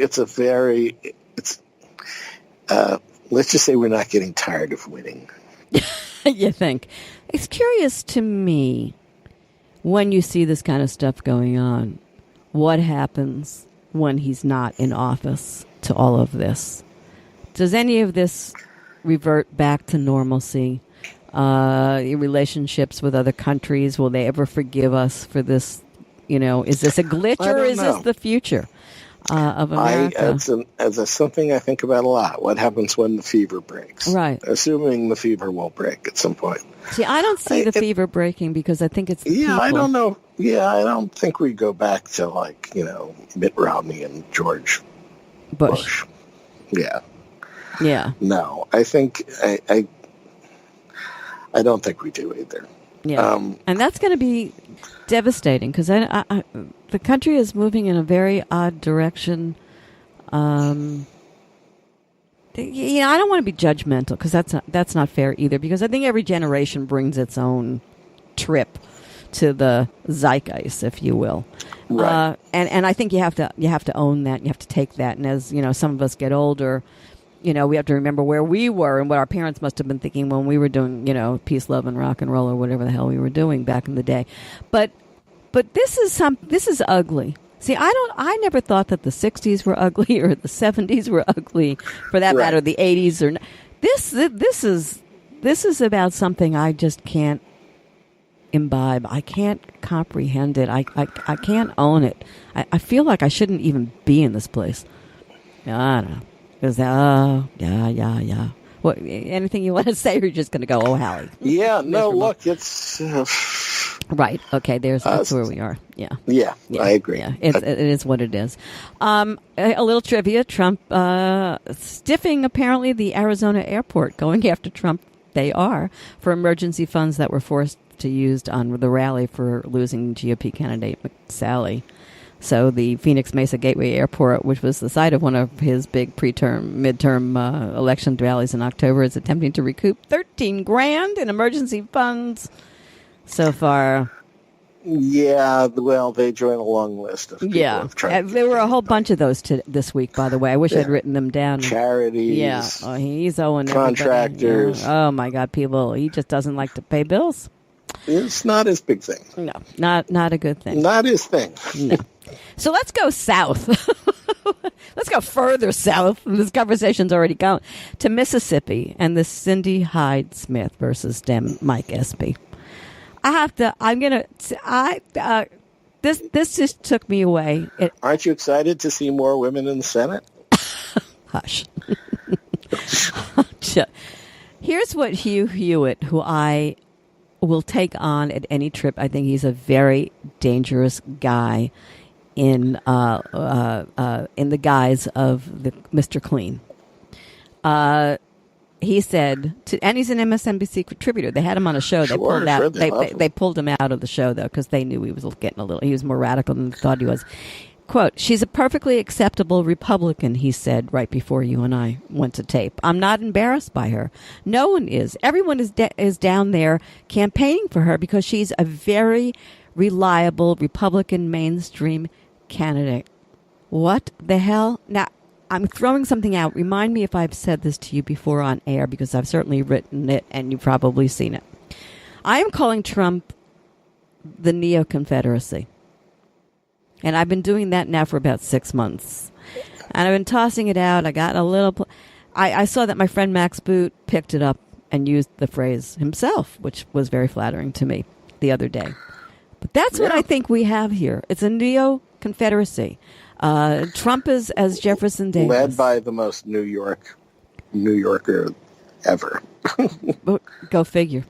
say we're not getting tired of winning. You think? It's curious to me when you see this kind of stuff going on, what happens when he's not in office to all of this? Does any of this revert back to normalcy? Relationships with other countries, will they ever forgive us for this? Is this a glitch or is this the future of America? It's something I think about a lot. What happens when the fever breaks? Right. Assuming the fever will break at some point. See, I don't see the fever breaking because I think it's the people. I don't know. Yeah, I don't think we go back to Mitt Romney and George Bush. Yeah. Yeah. No, I think I don't think we do either. Yeah. And that's going to be devastating because the country is moving in a very odd direction. I don't want to be judgmental because that's not fair either, because I think every generation brings its own trip to the zeitgeist, if you will. Right. And I think you have to own that. You have to take that. And as some of us get older, we have to remember where we were and what our parents must have been thinking when we were doing, peace, love, and rock and roll, or whatever the hell we were doing back in the day. But this is ugly. See, I never thought that the 60s were ugly or the 70s were ugly, for that matter, the 80s or this is about something I just can't. imbibe. I can't comprehend it. I can't own it. I feel like I shouldn't even be in this place. I don't know. Because, yeah. What, anything you want to say, or you're just going to go, oh, Halli? Yeah, no, look, it's... right, okay, that's where we are. Yeah, I agree. Yeah, it is what it is. A little trivia, Trump stiffing, apparently, the Arizona airport, going after Trump, they are, for emergency funds that were forced to use on the rally for losing GOP candidate McSally. So the Phoenix Mesa Gateway Airport, which was the site of one of his big midterm election rallies in October, is attempting to recoup $13,000 in emergency funds so far. Yeah, well, they join a long list of people. Yeah, there were a whole bunch of those this week, by the way. I wish I'd written them down. Charities. Yeah, he's owing contractors. Yeah. Oh, my God, people. He just doesn't like to pay bills. It's not his big thing. No, not a good thing. Not his thing. No. So let's go south. Let's go further south. This conversation's already gone to Mississippi and the Cindy Hyde Smith versus Dem Mike Espy. This just took me away. Aren't you excited to see more women in the Senate? Hush. Here's what Hugh Hewitt, who I will take on at any trip. I think he's a very dangerous guy in the guise of the Mr. Clean. He said, and he's an MSNBC contributor. They had him on a show. They pulled out. They pulled him out of the show though because they knew he was getting he was more radical than they thought he was. Quote, "She's a perfectly acceptable Republican," he said right before you and I went to tape. "I'm not embarrassed by her. No one is. Everyone is down there campaigning for her because she's a very reliable Republican mainstream candidate." What the hell? Now, I'm throwing something out. Remind me if I've said this to you before on air, because I've certainly written it and you've probably seen it. I am calling Trump the Neo-Confederacy. And I've been doing that now for about 6 months. And I've been tossing it out. I got a little... I saw that my friend Max Boot picked it up and used the phrase himself, which was very flattering to me the other day. But that's what I think we have here. It's a Neo-Confederacy. Trump is as Jefferson Davis. Led by the most New Yorker ever. Go figure.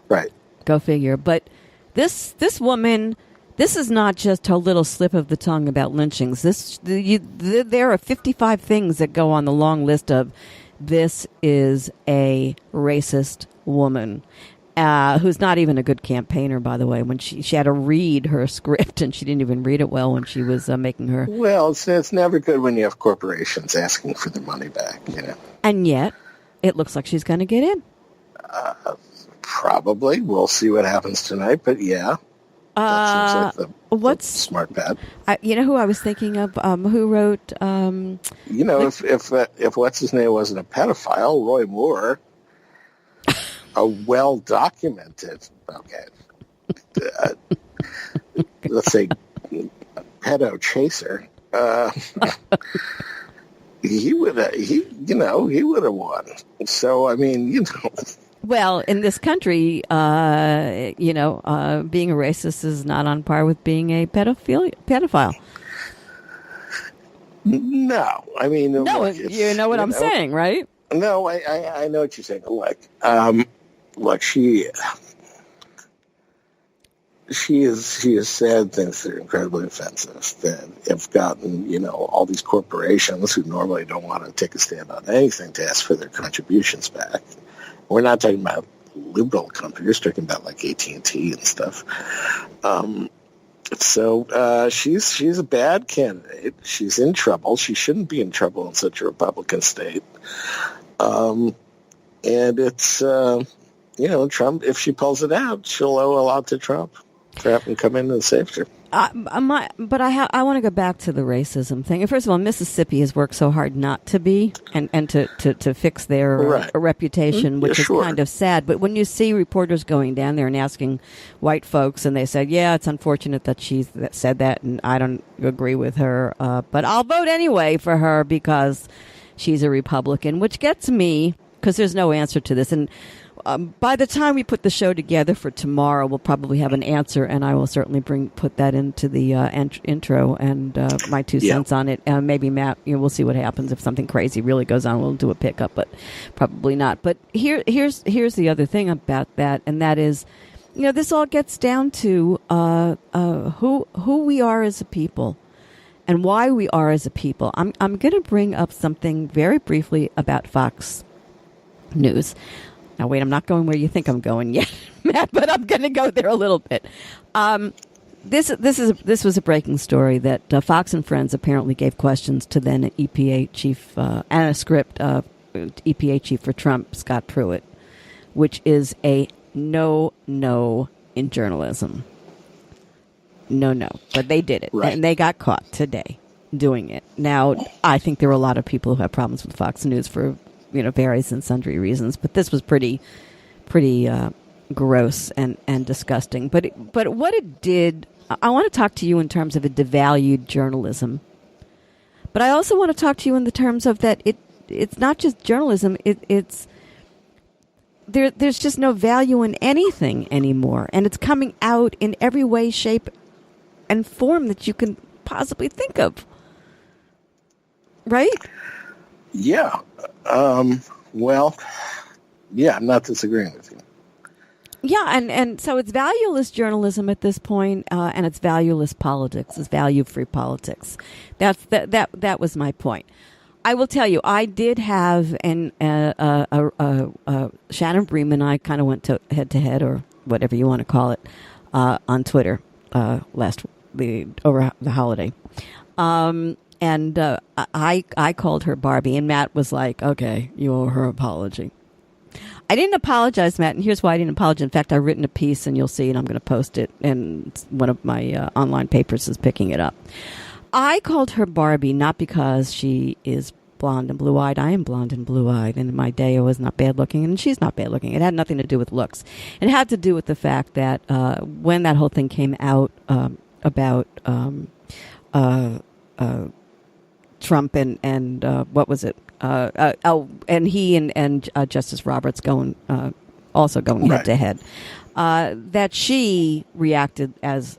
Right. Go figure. But this woman... This is not just a little slip of the tongue about lynchings. There are 55 things that go on the long list of this is a racist woman who's not even a good campaigner, by the way. When she had to read her script, and she didn't even read it well when she was making her... Well, it's never good when you have corporations asking for their money back, you know. And yet, it looks like she's going to get in. Probably. We'll see what happens tonight, but yeah. That seems like the smart bet. You know who I was thinking of? Who wrote? If what's his name wasn't a pedophile, Roy Moore, a well documented, let's say, pedo chaser, he would have won. So I mean, Well, in this country, being a racist is not on par with being a pedophile. No, I mean... No, you know what I'm saying, right? No, I know what you're saying. Look, she has said things that are incredibly offensive that have gotten, all these corporations who normally don't want to take a stand on anything to ask for their contributions back. We're not talking about liberal companies. We're talking about like AT&T and stuff. So she's a bad candidate. She's in trouble. She shouldn't be in trouble in such a Republican state. And it's, Trump, if she pulls it out, she'll owe a lot to Trump for having come in and saved her. But I want to go back to the racism thing. First of all, Mississippi has worked so hard not to be and to fix their reputation, which is kind of sad. But when you see reporters going down there and asking white folks, and they said, yeah, it's unfortunate that she said that, and I don't agree with her, but I'll vote anyway for her because she's a Republican, which gets me, because there's no answer to this. And By the time we put the show together for tomorrow, we'll probably have an answer, and I will certainly put that into the intro and my 2 cents on it. Maybe Matt, we'll see what happens if something crazy really goes on. We'll do a pickup, but probably not. But here's the other thing about that, and that is, this all gets down to who we are as a people and why we are as a people. I'm going to bring up something very briefly about Fox News. Now, wait, I'm not going where you think I'm going yet, Matt, but I'm going to go there a little bit. This was a breaking story that Fox and Friends apparently gave questions to then EPA chief and a script of EPA chief for Trump, Scott Pruitt, which is a no in journalism. No. But they did it, right. And they got caught today doing it. Now, I think there are a lot of people who have problems with Fox News for various and sundry reasons, but this was pretty gross and disgusting. But what it did, I want to talk to you in terms of a devalued journalism. But I also want to talk to you in the terms of that it's not just journalism. It's there's just no value in anything anymore, and it's coming out in every way, shape, and form that you can possibly think of. Right? Yeah. Well, yeah, I'm not disagreeing with you. Yeah, and so it's valueless journalism at this point, and it's valueless politics. It's value-free politics. That was my point. I will tell you, I did have Shannon Bream and I kind of went to head, or whatever you want to call it, on Twitter over the holiday. And I called her Barbie, and Matt was like, okay, you owe her apology. I didn't apologize, Matt, and here's why I didn't apologize. In fact, I've written a piece, and you'll see it. I'm going to post it, and one of my online papers is picking it up. I called her Barbie not because she is blonde and blue-eyed. I am blonde and blue-eyed, and in my day I was not bad-looking, and she's not bad-looking. It had nothing to do with looks. It had to do with the fact that when that whole thing came out about Trump and what was it? And he and Justice Roberts also going head to head. That she reacted as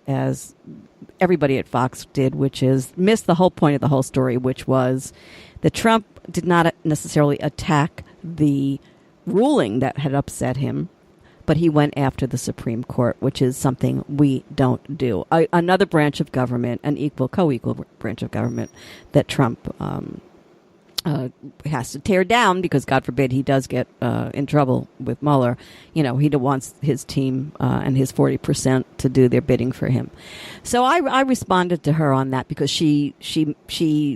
everybody at Fox did, which is missed the whole point of the whole story, which was that Trump did not necessarily attack the ruling that had upset him, but he went after the Supreme Court, which is something we don't do. Another branch of government, an co-equal branch of government that Trump has to tear down because, God forbid, he does get in trouble with Mueller. He wants his team and his 40% to do their bidding for him. So I responded to her on that because she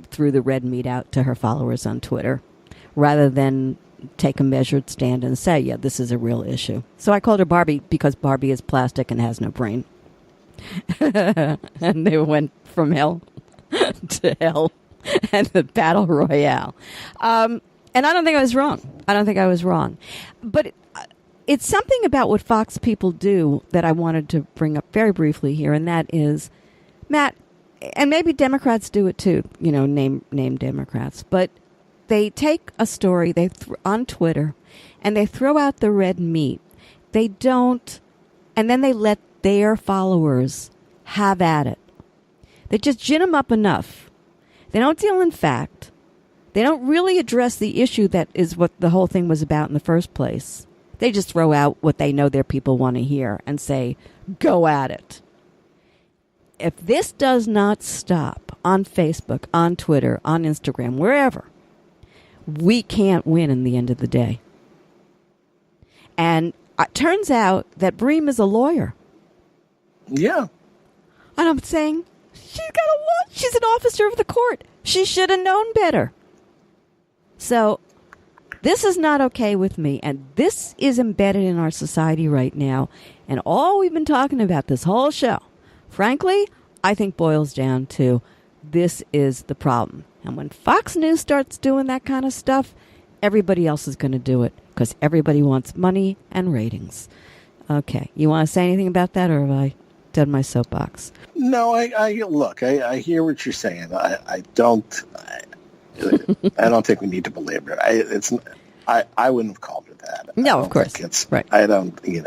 threw the red meat out to her followers on Twitter rather than take a measured stand and say, yeah, this is a real issue. So I called her Barbie because Barbie is plastic and has no brain. And they went from hell to hell and the battle royale. And I don't think I was wrong. But it's something about what Fox people do that I wanted to bring up very briefly here, and that is, Matt, and maybe Democrats do it too, name Democrats, but they take a story on Twitter and they throw out the red meat. They don't, and then they let their followers have at it. They just gin them up enough. They don't deal in fact. They don't really address the issue that is what the whole thing was about in the first place. They just throw out what they know their people want to hear and say, go at it. If this does not stop on Facebook, on Twitter, on Instagram, wherever, we can't win in the end of the day. And it turns out that Bream is a lawyer. Yeah. And I'm saying, she's an officer of the court. She should have known better. So this is not okay with me. And this is embedded in our society right now. And all we've been talking about this whole show, frankly, I think boils down to this is the problem. And when Fox News starts doing that kind of stuff, everybody else is going to do it because everybody wants money and ratings. Okay. You want to say anything about that, or have I done my soapbox? No, I hear what you're saying. I don't think we need to belabor it. I wouldn't have called her that. No, of course. It's right. I don't think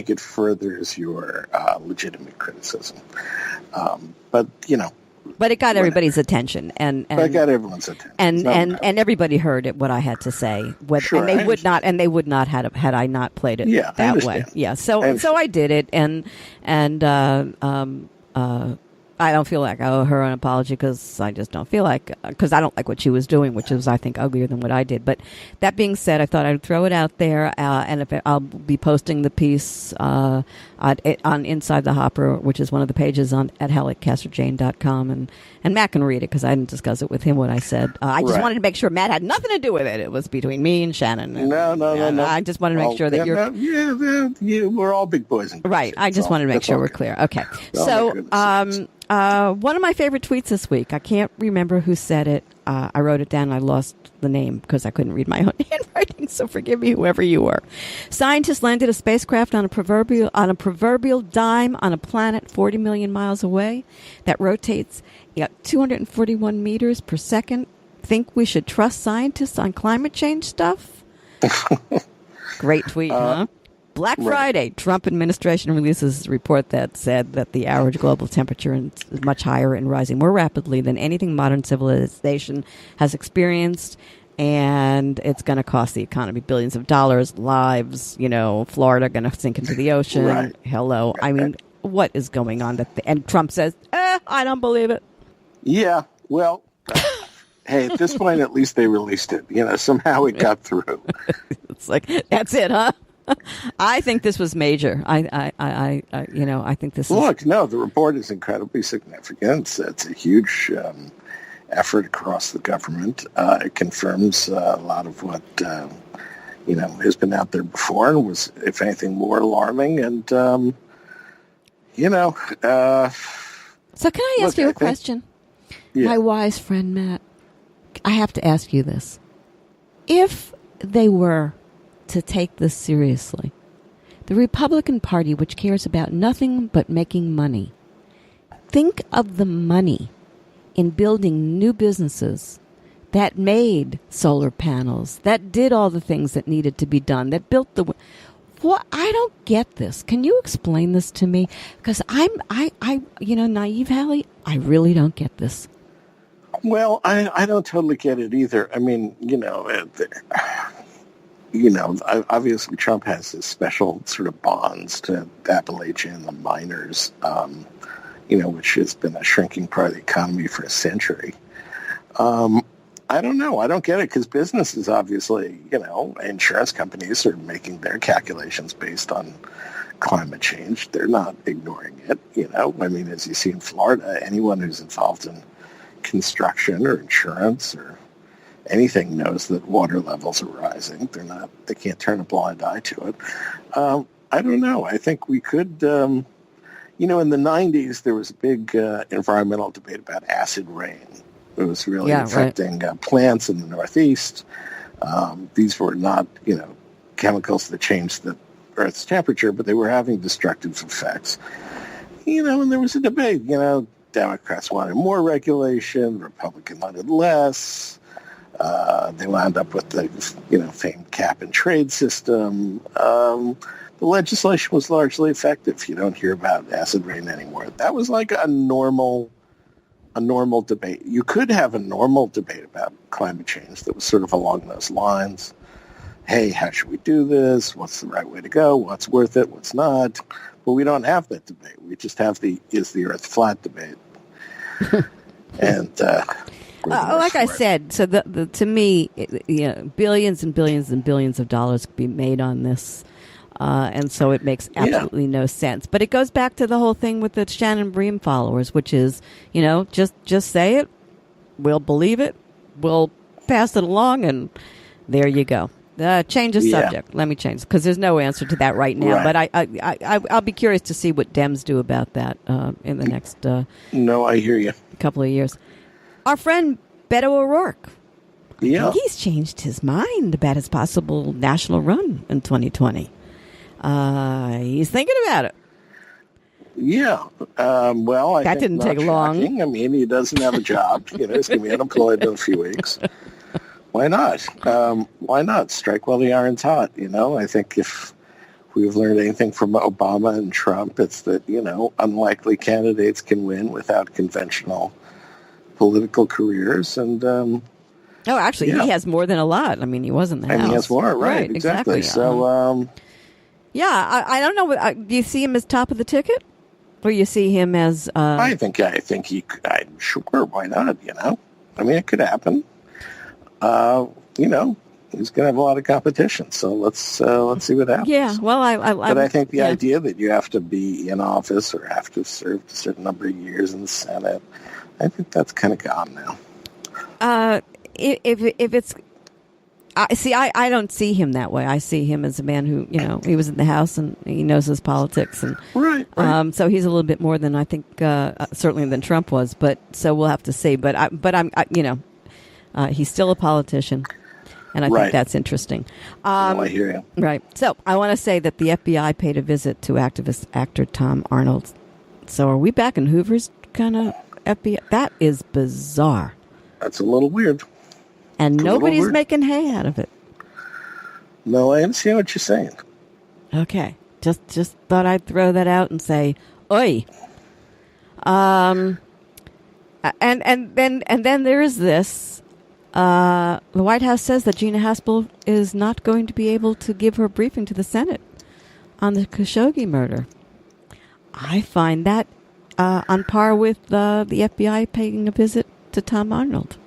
it furthers your legitimate criticism. But But it got everybody's attention, and it got everyone's attention, and everybody heard what I had to say. Sure, and they would not had I not played it that way. Yeah, so I did it, and I don't feel like I owe her an apology because I just don't feel like, because I don't like what she was doing, which is, I think, uglier than what I did. But that being said, I thought I'd throw it out there, and I'll be posting the piece on Inside the Hopper, which is one of the pages at hallicasser-jayne.com, and Matt can read it because I didn't discuss it with him, what I said. I just wanted to make sure Matt had nothing to do with it. It was between me and Shannon. No. I just wanted to make sure that we're all big boys and girls. Right. I just wanted to make sure we're clear. Okay. So, one of my favorite tweets this week, I can't remember who said it. I wrote it down and I lost the name because I couldn't read my own handwriting, so forgive me, whoever you were. Scientists landed a spacecraft on a proverbial dime on a planet 40 million miles away that rotates at 241 meters per second. Think we should trust scientists on climate change stuff? Great tweet, huh? Black Friday, Trump administration releases a report that said that the average global temperature is much higher and rising more rapidly than anything modern civilization has experienced, and it's going to cost the economy billions of dollars, lives, Florida going to sink into the ocean. Right. Hello. I mean, what is going on? And Trump says, I don't believe it. Yeah, well, hey, at this point, at least they released it. Somehow it got through. It's like, that's it, huh? I think this was major. I think this. Look, no, the report is incredibly significant. It's a huge effort across the government. It confirms a lot of what has been out there before, and was, if anything, more alarming. And So, can I ask you a question? Yeah. My wise friend Matt, I have to ask you this: if they were to take this seriously, the Republican Party, which cares about nothing but making money, think of the money in building new businesses that made solar panels, that did all the things that needed to be done, that built the. Well, I don't get this. Can you explain this to me? Because naive Halli, I really don't get this. Well, I don't totally get it either. I mean, obviously Trump has his special sort of bonds to Appalachia and the miners, which has been a shrinking part of the economy for a century. I don't know. I don't get it because businesses, obviously, insurance companies are making their calculations based on climate change. They're not ignoring it. I mean, as you see in Florida, anyone who's involved in construction or insurance or anything knows that water levels are rising. They can't turn a blind eye to it. I don't know. I think we could, in the 90s, there was a big environmental debate about acid rain. It was really affecting plants in the Northeast. These were not, chemicals that changed the Earth's temperature, but they were having destructive effects. And there was a debate, Democrats wanted more regulation, Republicans wanted less. They wound up with the, famed cap and trade system. The legislation was largely effective. You don't hear about acid rain anymore. That was like a normal debate. You could have a normal debate about climate change that was sort of along those lines. Hey, how should we do this? What's the right way to go? What's worth it? What's not? But we don't have that debate. We just have is the Earth flat debate. And like I said, so to me, billions and billions and billions of dollars could be made on this, and so it makes absolutely no sense. But it goes back to the whole thing with the Shannon Bream followers, which is, just say it, we'll believe it, we'll pass it along, and there you go. Change the subject. Let me change, because there's no answer to that right now. Right. But I'll be curious to see what Dems do about that in the next. No, I hear you. Couple of years. Our friend Beto O'Rourke. Yeah. I think he's changed his mind about his possible national run in 2020. He's thinking about it. Yeah. Well, I think didn't take long. I mean, he doesn't have a job. He's going to be unemployed in a few weeks. Why not? Why not strike while the iron's hot? I think if we've learned anything from Obama and Trump, it's that, unlikely candidates can win without conventional political careers. And actually, he has more than a lot. I mean, he was in the House. And he has more, right, exactly. So, I don't know. Do you see him as top of the ticket? Or you see him as... I think I'm sure, why not, I mean, it could happen. He's going to have a lot of competition, so let's see what happens. Yeah, well, I think the idea that you have to be in office or have to have served a certain number of years in the Senate, I think that's kind of gone now. If it's... I don't see him that way. I see him as a man who, he was in the House and he knows his politics, and right. So he's a little bit more than I think, certainly than Trump was. But so we'll have to see. But he's still a politician, and I think that's interesting. I hear you. Right. So I want to say that the FBI paid a visit to activist actor Tom Arnold. So are we back in Hoover's kind of FBI? That is bizarre. That's a little weird. And nobody's making hay out of it. No, I understand what you're saying. Okay. Just thought I'd throw that out and say, oi. And then there is this. The White House says that Gina Haspel is not going to be able to give her briefing to the Senate on the Khashoggi murder. I find that on par with the FBI paying a visit to Tom Arnold.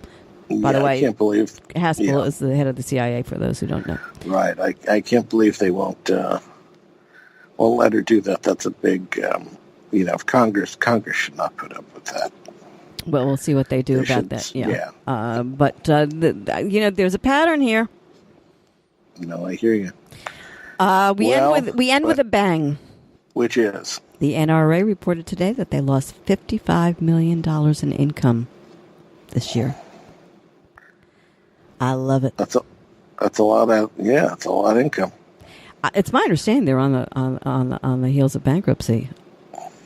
By the way, I can't believe Haspel is the head of the CIA, for those who don't know. Right. I can't believe they won't let her do that. That's a big, if Congress should not put up with that. Well, we'll see what they do about that. Yeah. But there's a pattern here. No, I hear you. We end with a bang. Which is? The NRA reported today that they lost $55 million in income this year. I love it. That's a lot of it's a lot of income. It's my understanding they're on the heels of bankruptcy,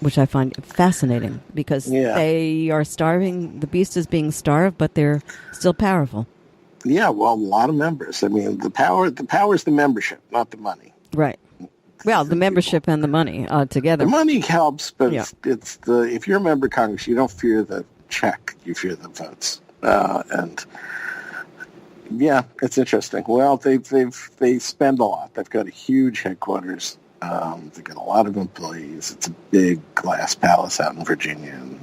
which I find fascinating because they are starving. The beast is being starved, but they're still powerful. Yeah, well, a lot of members. I mean, the power is the membership, not the money. Right. Well, the membership and the money together. The money helps, but it's if you're a member of Congress, you don't fear the check, you fear the votes, and. Yeah, it's interesting. Well, they spend a lot. They've got a huge headquarters. They've got a lot of employees. It's a big glass palace out in Virginia, and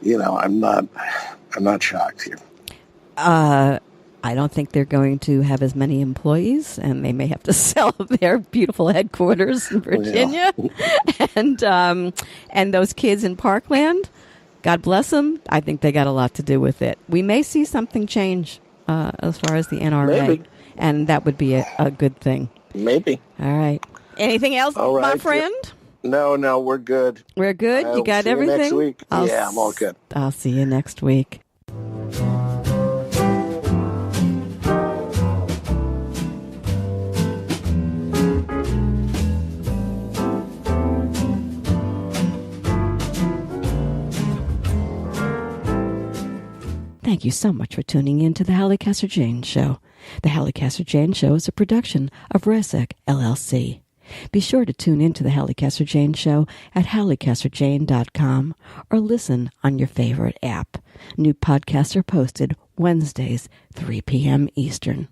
I'm not shocked here. I don't think they're going to have as many employees, and they may have to sell their beautiful headquarters in Virginia, and those kids in Parkland. God bless them. I think they got a lot to do with it. We may see something change. As far as the NRA. Maybe. And that would be a good thing. Maybe. All right. Anything else, my friend? No, we're good. We're good? You got everything? Next week. I'm all good. I'll see you next week. Thank you so much for tuning in to the Halli Casser-Jayne Show. The Halli Casser-Jayne Show is a production of Resec, LLC. Be sure to tune in to the Halli Casser-Jayne Show at hallicasser-jayne.com or listen on your favorite app. New podcasts are posted Wednesdays, 3 p.m. Eastern.